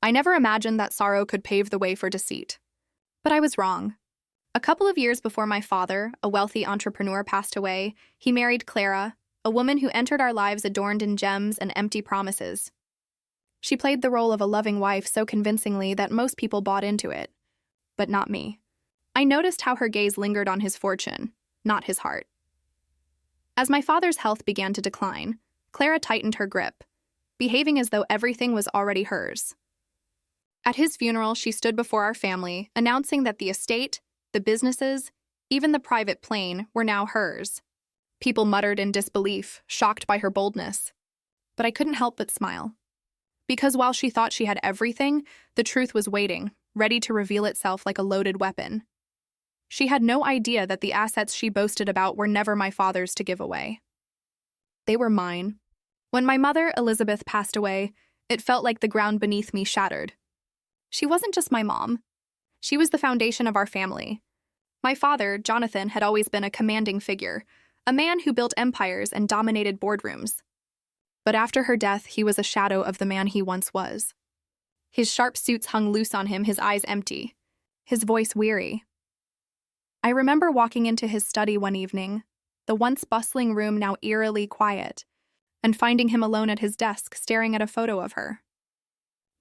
I never imagined that sorrow could pave the way for deceit. But I was wrong. A couple of years before my father, a wealthy entrepreneur, passed away, he married Clara, a woman who entered our lives adorned in gems and empty promises. She played the role of a loving wife so convincingly that most people bought into it. But not me. I noticed how her gaze lingered on his fortune, not his heart. As my father's health began to decline, Clara tightened her grip, behaving as though everything was already hers. At his funeral, she stood before our family, announcing that the estate, the businesses, even the private plane were now hers. People muttered in disbelief, shocked by her boldness. But I couldn't help but smile. Because while she thought she had everything, the truth was waiting, ready to reveal itself like a loaded weapon. She had no idea that the assets she boasted about were never my father's to give away. They were mine. When my mother, Elizabeth, passed away, it felt like the ground beneath me shattered. She wasn't just my mom. She was the foundation of our family. My father, Jonathan, had always been a commanding figure, a man who built empires and dominated boardrooms. But after her death, he was a shadow of the man he once was. His sharp suits hung loose on him, his eyes empty, his voice weary. I remember walking into his study one evening, the once bustling room now eerily quiet, and finding him alone at his desk staring at a photo of her.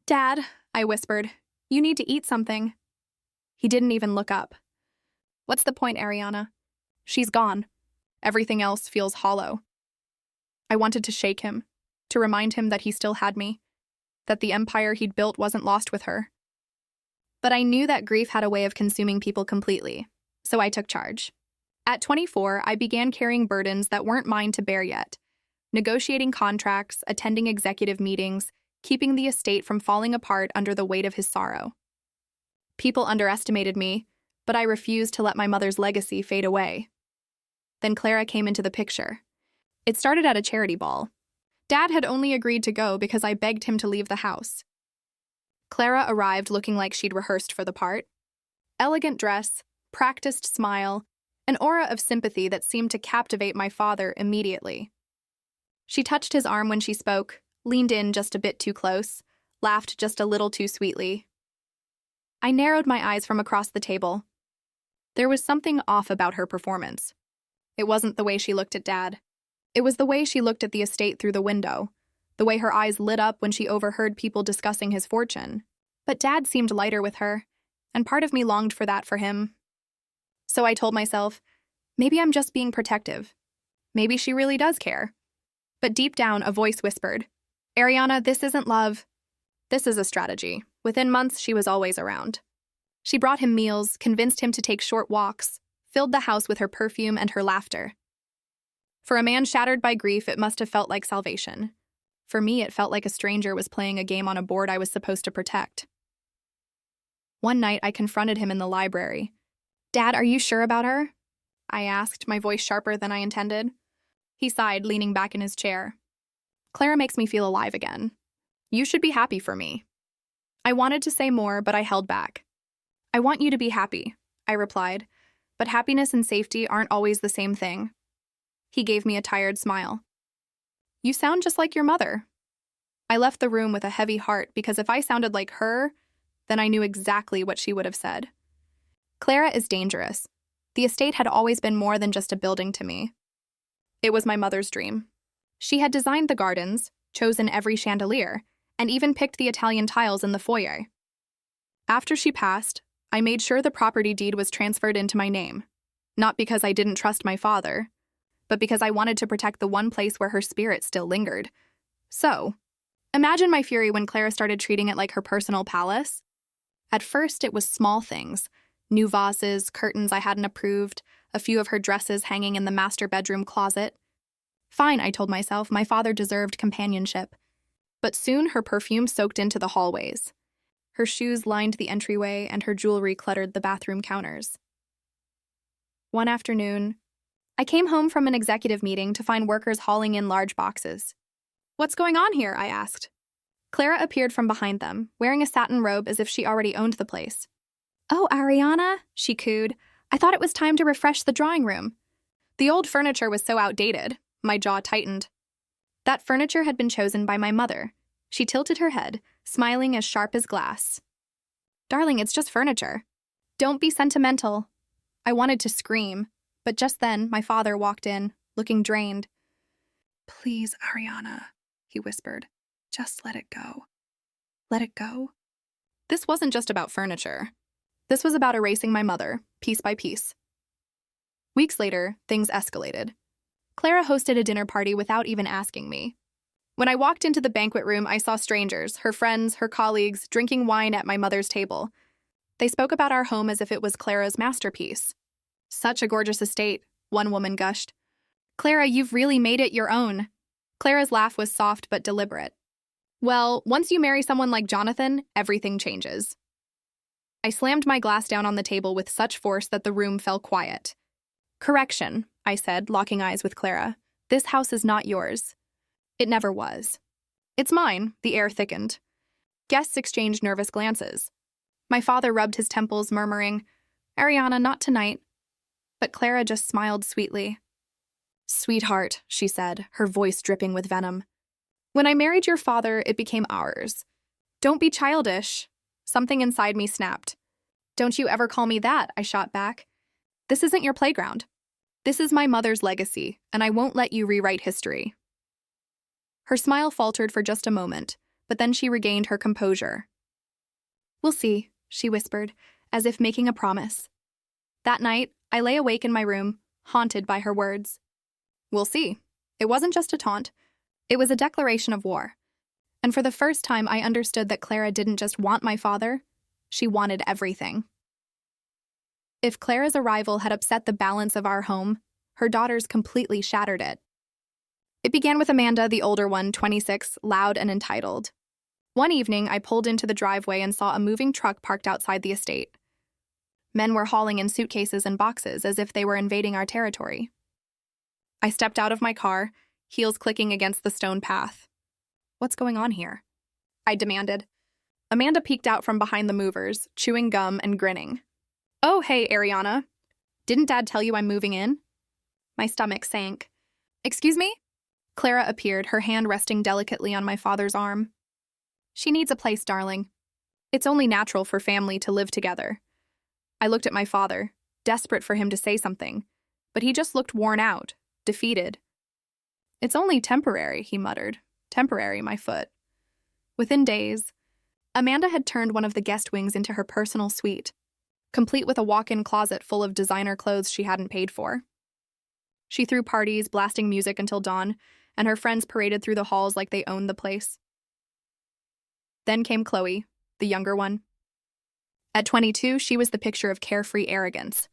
"Dad," I whispered, "you need to eat something." He didn't even look up. "What's the point, Ariana? She's gone. Everything else feels hollow." I wanted to shake him, to remind him that he still had me, that the empire he'd built wasn't lost with her. But I knew that grief had a way of consuming people completely, so I took charge. At 24, I began carrying burdens that weren't mine to bear yet, negotiating contracts, attending executive meetings, keeping the estate from falling apart under the weight of his sorrow. People underestimated me, but I refused to let my mother's legacy fade away. Then Clara came into the picture. It started at a charity ball. Dad had only agreed to go because I begged him to leave the house. Clara arrived looking like she'd rehearsed for the part. Elegant dress, practiced smile, an aura of sympathy that seemed to captivate my father immediately. She touched his arm when she spoke, leaned in just a bit too close, laughed just a little too sweetly. I narrowed my eyes from across the table. There was something off about her performance. It wasn't the way she looked at Dad. It was the way she looked at the estate through the window, the way her eyes lit up when she overheard people discussing his fortune. But Dad seemed lighter with her, and part of me longed for that for him. So I told myself, maybe I'm just being protective. Maybe she really does care. But deep down, a voice whispered, "Ariana, this isn't love. This is a strategy." Within months, she was always around. She brought him meals, convinced him to take short walks, filled the house with her perfume and her laughter. For a man shattered by grief, it must have felt like salvation. For me, it felt like a stranger was playing a game on a board I was supposed to protect. One night, I confronted him in the library. "Dad, are you sure about her?" I asked, my voice sharper than I intended. He sighed, leaning back in his chair. "Clara makes me feel alive again. You should be happy for me." I wanted to say more, but I held back. "I want you to be happy," I replied, "but happiness and safety aren't always the same thing." He gave me a tired smile. "You sound just like your mother." I left the room with a heavy heart because if I sounded like her, then I knew exactly what she would have said. Clara is dangerous. The estate had always been more than just a building to me. It was my mother's dream. She had designed the gardens, chosen every chandelier, and even picked the Italian tiles in the foyer. After she passed, I made sure the property deed was transferred into my name, not because I didn't trust my father, but because I wanted to protect the one place where her spirit still lingered. So, imagine my fury when Clara started treating it like her personal palace. At first, it was small things, new vases, curtains I hadn't approved, a few of her dresses hanging in the master bedroom closet. Fine, I told myself, my father deserved companionship. But soon her perfume soaked into the hallways. Her shoes lined the entryway and her jewelry cluttered the bathroom counters. One afternoon, I came home from an executive meeting to find workers hauling in large boxes. "What's going on here?" I asked. Clara appeared from behind them, wearing a satin robe as if she already owned the place. "Oh, Ariana," she cooed, "I thought it was time to refresh the drawing room." The old furniture was so outdated, my jaw tightened. That furniture had been chosen by my mother. She tilted her head, smiling as sharp as glass. "Darling, it's just furniture. Don't be sentimental." I wanted to scream, but just then my father walked in, looking drained. "Please, Ariana," he whispered. "Just let it go. Let it go." This wasn't just about furniture. This was about erasing my mother, piece by piece. Weeks later, things escalated. Clara hosted a dinner party without even asking me. When I walked into the banquet room, I saw strangers, her friends, her colleagues, drinking wine at my mother's table. They spoke about our home as if it was Clara's masterpiece. "Such a gorgeous estate," one woman gushed. "Clara, you've really made it your own." Clara's laugh was soft but deliberate. "Well, once you marry someone like Jonathan, everything changes." I slammed my glass down on the table with such force that the room fell quiet. "Correction," I said, locking eyes with Clara. "This house is not yours." It never was. "It's mine," the air thickened. Guests exchanged nervous glances. My father rubbed his temples, murmuring, "Ariana, not tonight." But Clara just smiled sweetly. "Sweetheart," she said, her voice dripping with venom. "When I married your father, it became ours. Don't be childish." Something inside me snapped. "Don't you ever call me that," I shot back. "This isn't your playground. This is my mother's legacy, and I won't let you rewrite history." Her smile faltered for just a moment, but then she regained her composure. "We'll see," she whispered, as if making a promise. That night, I lay awake in my room, haunted by her words. "We'll see." It wasn't just a taunt. It was a declaration of war. And for the first time, I understood that Clara didn't just want my father, she wanted everything. If Clara's arrival had upset the balance of our home, her daughters completely shattered it. It began with Amanda, the older one, 26, loud and entitled. One evening, I pulled into the driveway and saw a moving truck parked outside the estate. Men were hauling in suitcases and boxes as if they were invading our territory. I stepped out of my car, heels clicking against the stone path. "What's going on here?" I demanded. Amanda peeked out from behind the movers, chewing gum and grinning. "Oh, hey, Ariana. Didn't Dad tell you I'm moving in?" My stomach sank. "Excuse me?" Clara appeared, her hand resting delicately on my father's arm. "She needs a place, darling. It's only natural for family to live together." I looked at my father, desperate for him to say something, but he just looked worn out, defeated. "It's only temporary," he muttered. "Temporary, my foot." Within days, Amanda had turned one of the guest wings into her personal suite, complete with a walk-in closet full of designer clothes she hadn't paid for. She threw parties, blasting music until dawn, and her friends paraded through the halls like they owned the place. Then came Chloe, the younger one. At 22, she was the picture of carefree arrogance.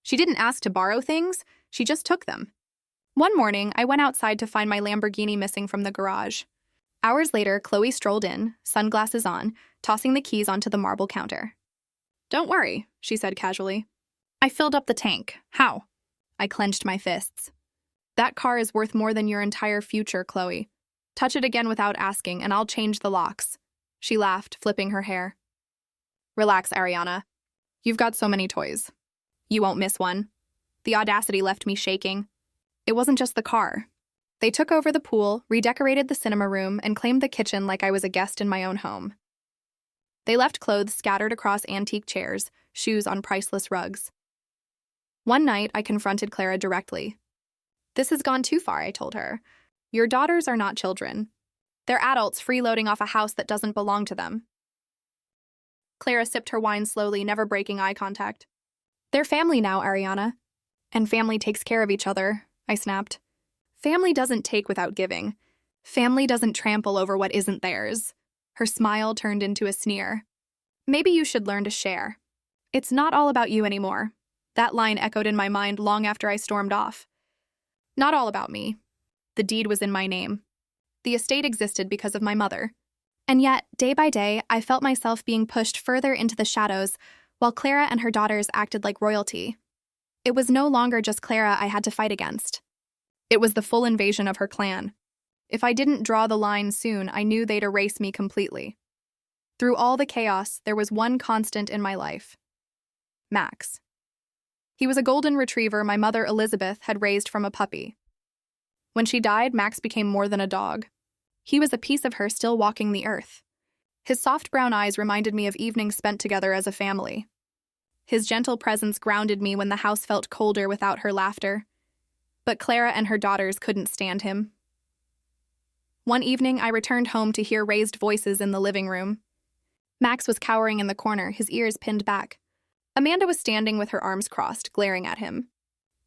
She didn't ask to borrow things, she just took them. One morning, I went outside to find my Lamborghini missing from the garage. Hours later, Chloe strolled in, sunglasses on, tossing the keys onto the marble counter. "Don't worry," she said casually. "I filled up the tank. How?" I clenched my fists. "That car is worth more than your entire future, Chloe. Touch it again without asking, and I'll change the locks." She laughed, flipping her hair. "Relax, Ariana. You've got so many toys. You won't miss one." The audacity left me shaking. It wasn't just the car. They took over the pool, redecorated the cinema room, and claimed the kitchen like I was a guest in my own home. They left clothes scattered across antique chairs, shoes on priceless rugs. One night, I confronted Clara directly. "This has gone too far," I told her. "Your daughters are not children. They're adults freeloading off a house that doesn't belong to them." Clara sipped her wine slowly, never breaking eye contact. "They're family now, Ariana. And family takes care of each other," I snapped. "Family doesn't take without giving. Family doesn't trample over what isn't theirs." Her smile turned into a sneer. "Maybe you should learn to share. It's not all about you anymore." That line echoed in my mind long after I stormed off. Not all about me. The deed was in my name. The estate existed because of my mother. And yet, day by day, I felt myself being pushed further into the shadows, while Clara and her daughters acted like royalty. It was no longer just Clara I had to fight against. It was the full invasion of her clan. If I didn't draw the line soon, I knew they'd erase me completely. Through all the chaos, there was one constant in my life. Max. He was a golden retriever my mother Elizabeth had raised from a puppy. When she died, Max became more than a dog. He was a piece of her still walking the earth. His soft brown eyes reminded me of evenings spent together as a family. His gentle presence grounded me when the house felt colder without her laughter. But Clara and her daughters couldn't stand him. One evening, I returned home to hear raised voices in the living room. Max was cowering in the corner, his ears pinned back. Amanda was standing with her arms crossed, glaring at him.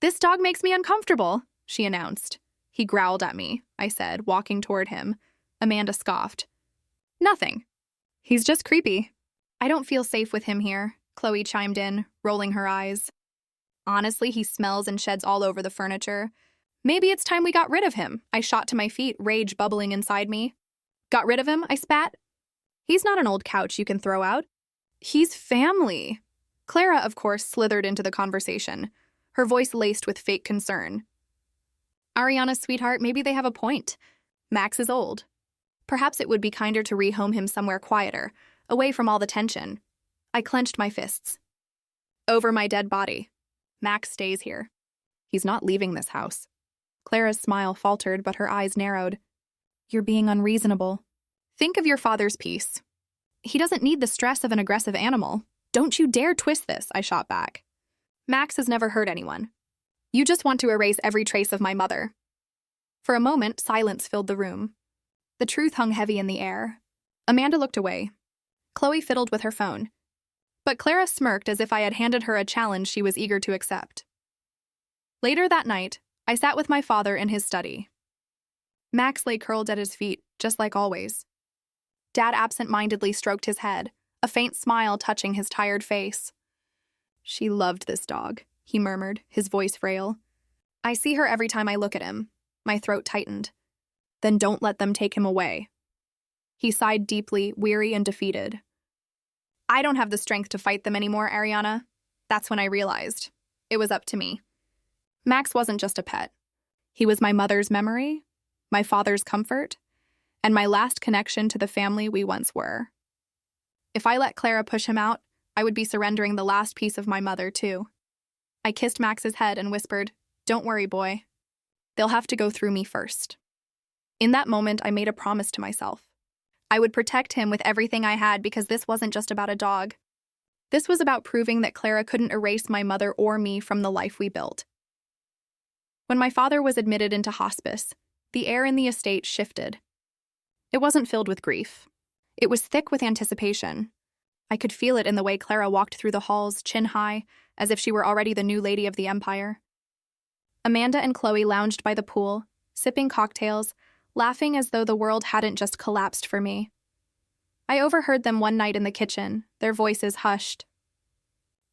"This dog makes me uncomfortable," she announced. "He growled at me," I said, walking toward him. Amanda scoffed. "Nothing. He's just creepy." "I don't feel safe with him here," Chloe chimed in, rolling her eyes. "Honestly, he smells and sheds all over the furniture. Maybe it's time we got rid of him." I shot to my feet, rage bubbling inside me. "Got rid of him?" I spat. "He's not an old couch you can throw out. He's family." Clara, of course, slithered into the conversation, her voice laced with fake concern. "Ariana, sweetheart, maybe they have a point. Max is old. Perhaps it would be kinder to rehome him somewhere quieter, away from all the tension." I clenched my fists. "Over my dead body. Max stays here. He's not leaving this house." Clara's smile faltered, but her eyes narrowed. "You're being unreasonable. Think of your father's peace. He doesn't need the stress of an aggressive animal. Don't you dare twist this," I shot back. "Max has never hurt anyone. You just want to erase every trace of my mother." For a moment, silence filled the room. The truth hung heavy in the air. Amanda looked away. Chloe fiddled with her phone. But Clara smirked as if I had handed her a challenge she was eager to accept. Later that night, I sat with my father in his study. Max lay curled at his feet, just like always. Dad absent-mindedly stroked his head, a faint smile touching his tired face. "She loved this dog," he murmured, his voice frail. "I see her every time I look at him." My throat tightened. "Then don't let them take him away." He sighed deeply, weary and defeated. "I don't have the strength to fight them anymore, Ariana." That's when I realized. It was up to me. Max wasn't just a pet. He was my mother's memory, my father's comfort, and my last connection to the family we once were. If I let Clara push him out, I would be surrendering the last piece of my mother, too. I kissed Max's head and whispered, "Don't worry, boy. They'll have to go through me first." In that moment, I made a promise to myself. I would protect him with everything I had because this wasn't just about a dog. This was about proving that Clara couldn't erase my mother or me from the life we built. When my father was admitted into hospice, the air in the estate shifted. It wasn't filled with grief. It was thick with anticipation. I could feel it in the way Clara walked through the halls, chin high, as if she were already the new lady of the empire. Amanda and Chloe lounged by the pool, sipping cocktails, laughing as though the world hadn't just collapsed for me. I overheard them one night in the kitchen, their voices hushed.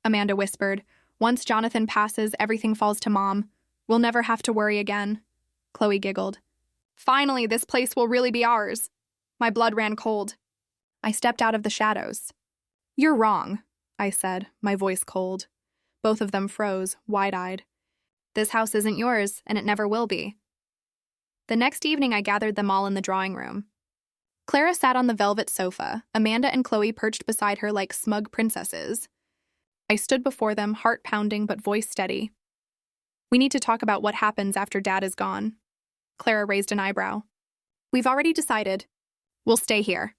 Amanda whispered, "Once Jonathan passes, everything falls to Mom. We'll never have to worry again." Chloe giggled. "Finally, this place will really be ours." My blood ran cold. I stepped out of the shadows. "You're wrong," I said, my voice cold. Both of them froze, wide-eyed. "This house isn't yours, and it never will be." The next evening, I gathered them all in the drawing room. Clara sat on the velvet sofa, Amanda and Chloe perched beside her like smug princesses. I stood before them, heart pounding but voice steady. "We need to talk about what happens after Dad is gone." Clara raised an eyebrow. "We've already decided. We'll stay here.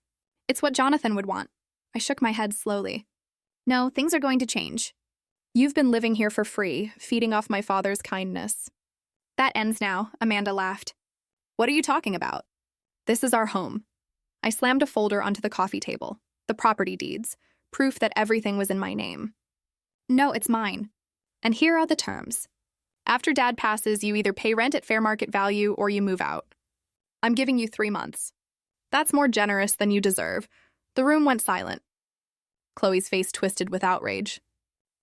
It's what Jonathan would want." I shook my head slowly. "No, things are going to change. You've been living here for free, feeding off my father's kindness." "That ends now," Amanda laughed. "What are you talking about? This is our home." I slammed a folder onto the coffee table, the property deeds, proof that everything was in my name. "No, it's mine. And here are the terms. After Dad passes, you either pay rent at fair market value or you move out. I'm giving you 3 months. That's more generous than you deserve." The room went silent. Chloe's face twisted with outrage.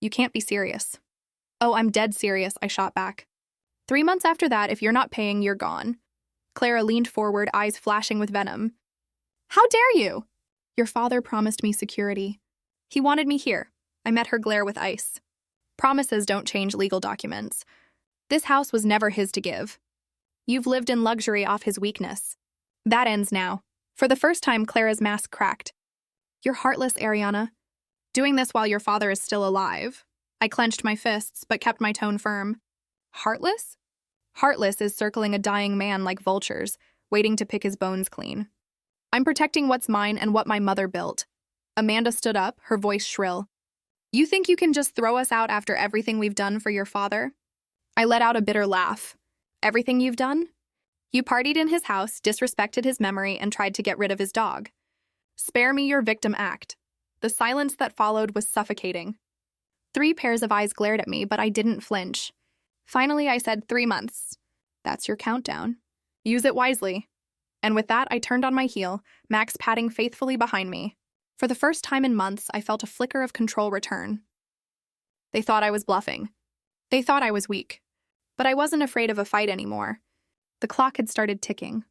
"You can't be serious." "Oh, I'm dead serious," I shot back. 3 months after that, if you're not paying, you're gone." Clara leaned forward, eyes flashing with venom. "How dare you?" "Your father promised me security. He wanted me here." I met her glare with ice. "Promises don't change legal documents. This house was never his to give. You've lived in luxury off his weakness. That ends now." For the first time, Clara's mask cracked. "You're heartless, Ariana. Doing this while your father is still alive." I clenched my fists, but kept my tone firm. "Heartless?" "Heartless is circling a dying man like vultures, waiting to pick his bones clean." I'm protecting what's mine and what my mother built. Amanda stood up, her voice shrill. You think you can just throw us out after everything we've done for your father? I let out a bitter laugh. Everything you've done? You partied in his house, disrespected his memory, and tried to get rid of his dog. Spare me your victim act. The silence that followed was suffocating. 3 pairs of eyes glared at me, but I didn't flinch. Finally, I said 3 months. That's your countdown. Use it wisely. And with that, I turned on my heel, Max padding faithfully behind me. For the first time in months, I felt a flicker of control return. They thought I was bluffing. They thought I was weak. But I wasn't afraid of a fight anymore. The clock had started ticking.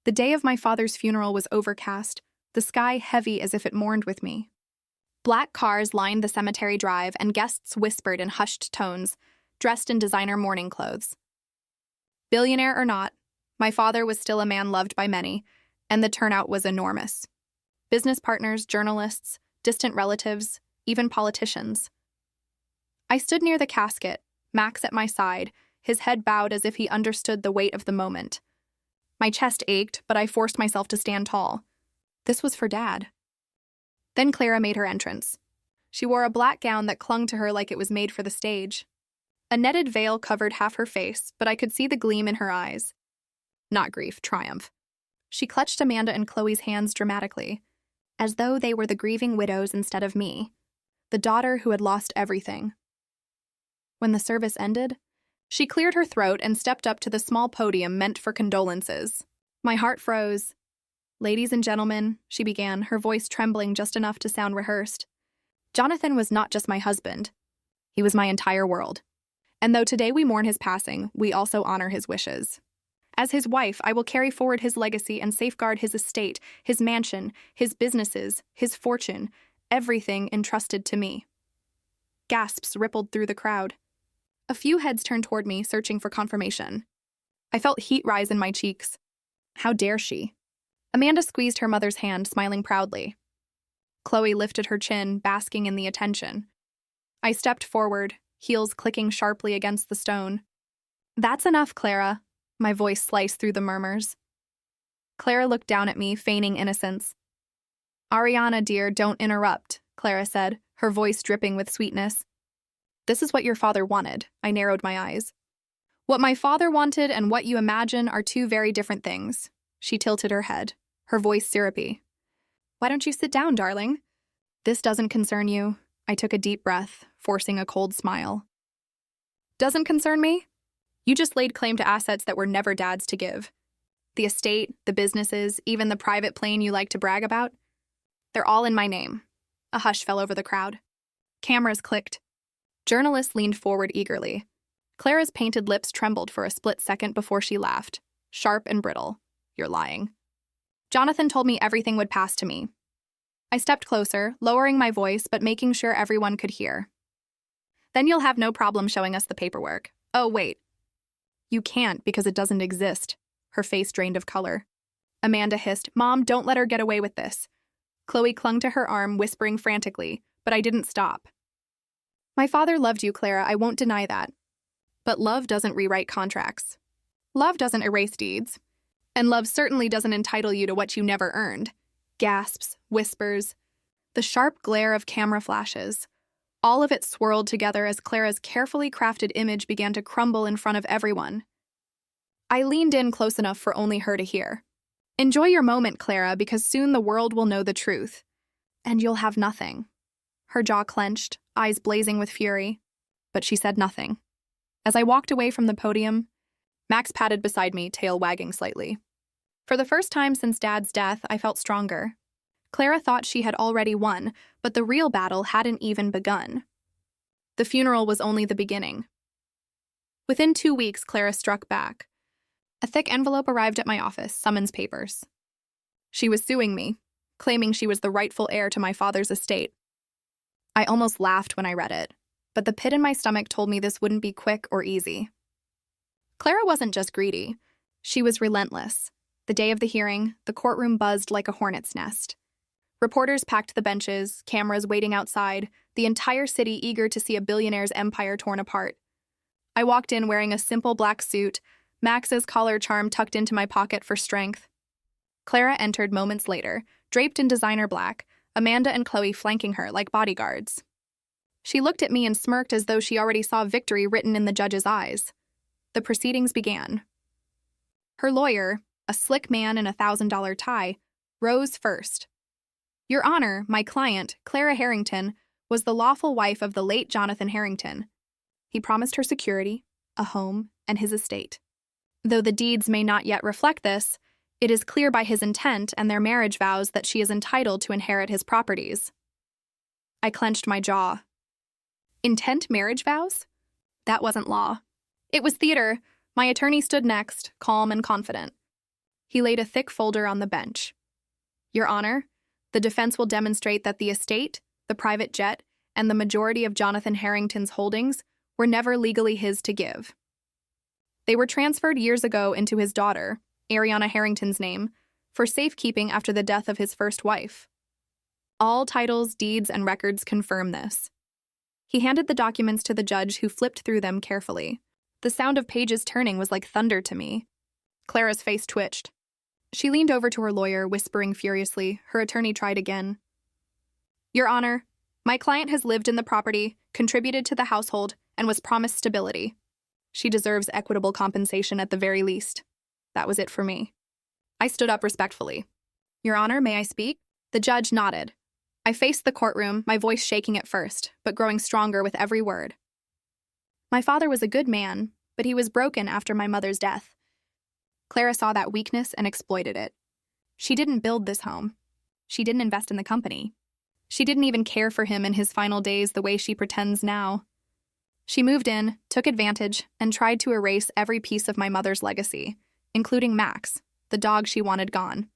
The day of my father's funeral was overcast, the sky heavy as if it mourned with me. Black cars lined the cemetery drive, and guests whispered in hushed tones, dressed in designer mourning clothes. Billionaire or not, my father was still a man loved by many, and the turnout was enormous. Business partners, journalists, distant relatives, even politicians. I stood near the casket, Max at my side, his head bowed as if he understood the weight of the moment. My chest ached, but I forced myself to stand tall. This was for Dad. Then Clara made her entrance. She wore a black gown that clung to her like it was made for the stage. A netted veil covered half her face, but I could see the gleam in her eyes. Not grief, triumph. She clutched Amanda and Chloe's hands dramatically, as though they were the grieving widows instead of me, the daughter who had lost everything. When the service ended, she cleared her throat and stepped up to the small podium meant for condolences. My heart froze. Ladies and gentlemen, she began, her voice trembling just enough to sound rehearsed. Jonathan was not just my husband. He was my entire world. And though today we mourn his passing, we also honor his wishes. As his wife, I will carry forward his legacy and safeguard his estate, his mansion, his businesses, his fortune, everything entrusted to me. Gasps rippled through the crowd. A few heads turned toward me, searching for confirmation. I felt heat rise in my cheeks. How dare she? Amanda squeezed her mother's hand, smiling proudly. Chloe lifted her chin, basking in the attention. I stepped forward, heels clicking sharply against the stone. That's enough, Clara. My voice sliced through the murmurs. Clara looked down at me, feigning innocence. Ariana, dear, don't interrupt, Clara said, her voice dripping with sweetness. This is what your father wanted. I narrowed my eyes. What my father wanted and what you imagine are 2 very different things. She tilted her head, her voice syrupy. Why don't you sit down, darling? This doesn't concern you. I took a deep breath, forcing a cold smile. Doesn't concern me? You just laid claim to assets that were never Dad's to give. The estate, the businesses, even the private plane you like to brag about. They're all in my name. A hush fell over the crowd. Cameras clicked. Journalists leaned forward eagerly. Clara's painted lips trembled for a split second before she laughed, sharp and brittle. You're lying. Jonathan told me everything would pass to me. I stepped closer, lowering my voice but making sure everyone could hear. Then you'll have no problem showing us the paperwork. Oh, wait. You can't because it doesn't exist. Her face drained of color. Amanda hissed, Mom, don't let her get away with this. Chloe clung to her arm, whispering frantically, but I didn't stop. My father loved you, Clara, I won't deny that. But love doesn't rewrite contracts. Love doesn't erase deeds. And love certainly doesn't entitle you to what you never earned. Gasps, whispers, the sharp glare of camera flashes. All of it swirled together as Clara's carefully crafted image began to crumble in front of everyone. I leaned in close enough for only her to hear. Enjoy your moment, Clara, because soon the world will know the truth. And you'll have nothing. Her jaw clenched, eyes blazing with fury. But she said nothing. As I walked away from the podium, Max padded beside me, tail wagging slightly. For the first time since Dad's death, I felt stronger. Clara thought she had already won, but the real battle hadn't even begun. The funeral was only the beginning. Within 2 weeks, Clara struck back. A thick envelope arrived at my office, summons papers. She was suing me, claiming she was the rightful heir to my father's estate. I almost laughed when I read it, but the pit in my stomach told me this wouldn't be quick or easy. Clara wasn't just greedy. She was relentless. The day of the hearing, the courtroom buzzed like a hornet's nest. Reporters packed the benches, cameras waiting outside, the entire city eager to see a billionaire's empire torn apart. I walked in wearing a simple black suit, Max's collar charm tucked into my pocket for strength. Clara entered moments later, draped in designer black, Amanda and Chloe flanking her like bodyguards. She looked at me and smirked as though she already saw victory written in the judge's eyes. The proceedings began. Her lawyer, a slick man in a $1,000 tie, rose first. Your Honor, my client, Clara Harrington, was the lawful wife of the late Jonathan Harrington. He promised her security, a home, and his estate. Though the deeds may not yet reflect this, it is clear by his intent and their marriage vows that she is entitled to inherit his properties. I clenched my jaw. Intent marriage vows? That wasn't law. It was theater. My attorney stood next, calm and confident. He laid a thick folder on the bench. Your Honor, the defense will demonstrate that the estate, the private jet, and the majority of Jonathan Harrington's holdings were never legally his to give. They were transferred years ago into his daughter, Ariana Harrington's name, for safekeeping after the death of his first wife. All titles, deeds, and records confirm this. He handed the documents to the judge, who flipped through them carefully. The sound of pages turning was like thunder to me. Clara's face twitched. She leaned over to her lawyer, whispering furiously. Her attorney tried again. Your Honor, my client has lived in the property, contributed to the household, and was promised stability. She deserves equitable compensation at the very least. That was it for me. I stood up respectfully. Your Honor, may I speak? The judge nodded. I faced the courtroom, my voice shaking at first, but growing stronger with every word. My father was a good man, but he was broken after my mother's death. Clara saw that weakness and exploited it. She didn't build this home. She didn't invest in the company. She didn't even care for him in his final days the way she pretends now. She moved in, took advantage, and tried to erase every piece of my mother's legacy, including Max, the dog she wanted gone.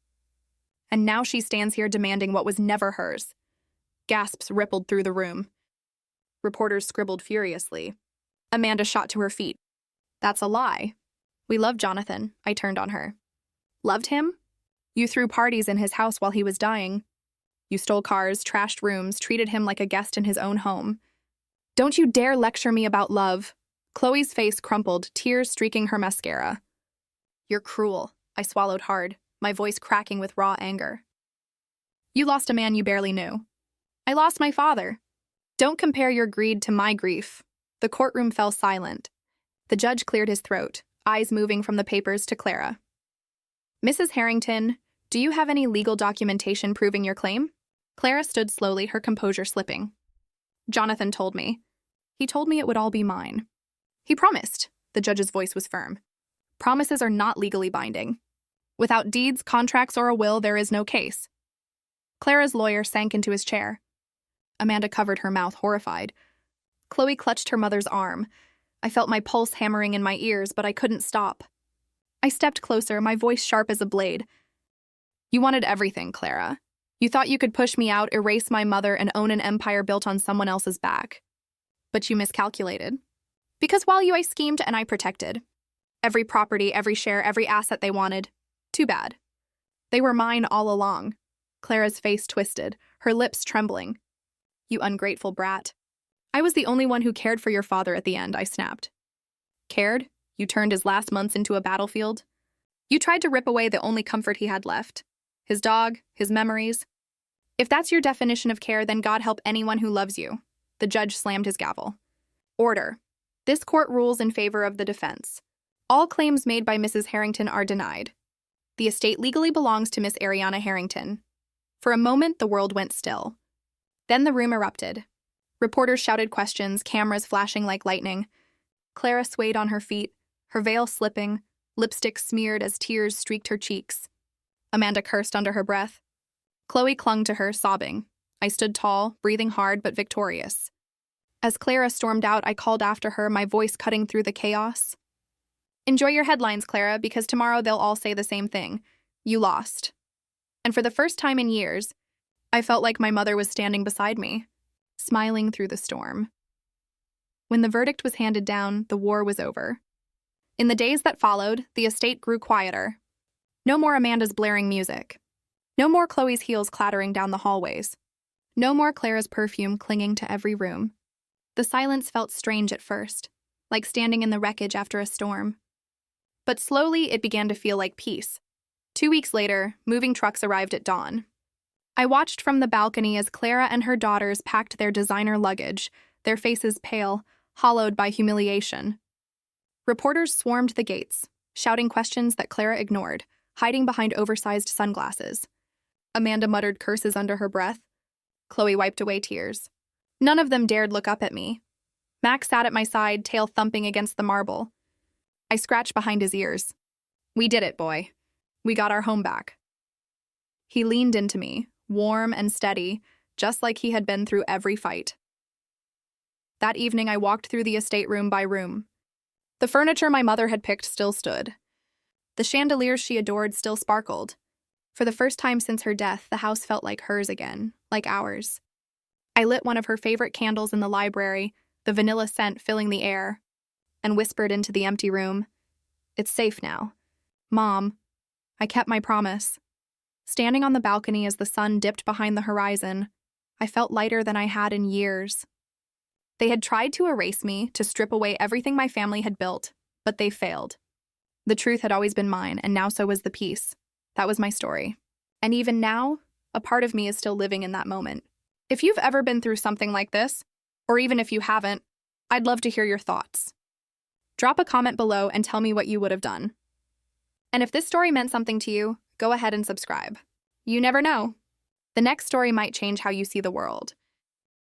And now she stands here demanding what was never hers. Gasps rippled through the room. Reporters scribbled furiously. Amanda shot to her feet. That's a lie. We loved Jonathan, I turned on her. Loved him? You threw parties in his house while he was dying. You stole cars, trashed rooms, treated him like a guest in his own home. Don't you dare lecture me about love. Chloe's face crumpled, tears streaking her mascara. You're cruel, I swallowed hard, my voice cracking with raw anger. You lost a man you barely knew. I lost my father. Don't compare your greed to my grief. The courtroom fell silent. The judge cleared his throat, eyes moving from the papers to Clara. Mrs. Harrington, do you have any legal documentation proving your claim? Clara stood slowly, her composure slipping. Jonathan told me. He told me it would all be mine. He promised. The judge's voice was firm. Promises are not legally binding. Without deeds, contracts, or a will, there is no case. Clara's lawyer sank into his chair. Amanda covered her mouth, horrified. Chloe clutched her mother's arm. I felt my pulse hammering in my ears, but I couldn't stop. I stepped closer, my voice sharp as a blade. You wanted everything, Clara. You thought you could push me out, erase my mother, and own an empire built on someone else's back. But you miscalculated. Because while I schemed and I protected. Every property, every share, every asset they wanted. Too bad. They were mine all along. Clara's face twisted, her lips trembling. You ungrateful brat. I was the only one who cared for your father at the end, I snapped. Cared? You turned his last months into a battlefield? You tried to rip away the only comfort he had left. His dog, his memories. If that's your definition of care, then God help anyone who loves you. The judge slammed his gavel. Order. This court rules in favor of the defense. All claims made by Mrs. Harrington are denied. The estate legally belongs to Miss Ariana Harrington. For a moment, the world went still. Then the room erupted. Reporters shouted questions, cameras flashing like lightning. Clara swayed on her feet, her veil slipping, lipstick smeared as tears streaked her cheeks. Amanda cursed under her breath. Chloe clung to her, sobbing. I stood tall, breathing hard but victorious. As Clara stormed out, I called after her, my voice cutting through the chaos. Enjoy your headlines, Clara, because tomorrow they'll all say the same thing. You lost. And for the first time in years, I felt like my mother was standing beside me, smiling through the storm. When the verdict was handed down, the war was over. In the days that followed, the estate grew quieter. No more Amanda's blaring music. No more Chloe's heels clattering down the hallways. No more Clara's perfume clinging to every room. The silence felt strange at first, like standing in the wreckage after a storm. But slowly it began to feel like peace. 2 weeks later, moving trucks arrived at dawn. I watched from the balcony as Clara and her daughters packed their designer luggage, their faces pale, hollowed by humiliation. Reporters swarmed the gates, shouting questions that Clara ignored, hiding behind oversized sunglasses. Amanda muttered curses under her breath. Chloe wiped away tears. None of them dared look up at me. Max sat at my side, tail thumping against the marble. I scratched behind his ears. "We did it, boy. We got our home back." He leaned into me, warm and steady, just like he had been through every fight. That evening, I walked through the estate room by room. The furniture my mother had picked still stood. The chandeliers she adored still sparkled. For the first time since her death, the house felt like hers again, like ours. I lit one of her favorite candles in the library, the vanilla scent filling the air, and whispered into the empty room, "It's safe now. Mom, I kept my promise." Standing on the balcony as the sun dipped behind the horizon, I felt lighter than I had in years. They had tried to erase me, to strip away everything my family had built, but they failed. The truth had always been mine, and now so was the peace. That was my story. And even now, a part of me is still living in that moment. If you've ever been through something like this, or even if you haven't, I'd love to hear your thoughts. Drop a comment below and tell me what you would have done. And if this story meant something to you, go ahead and subscribe. You never know. The next story might change how you see the world.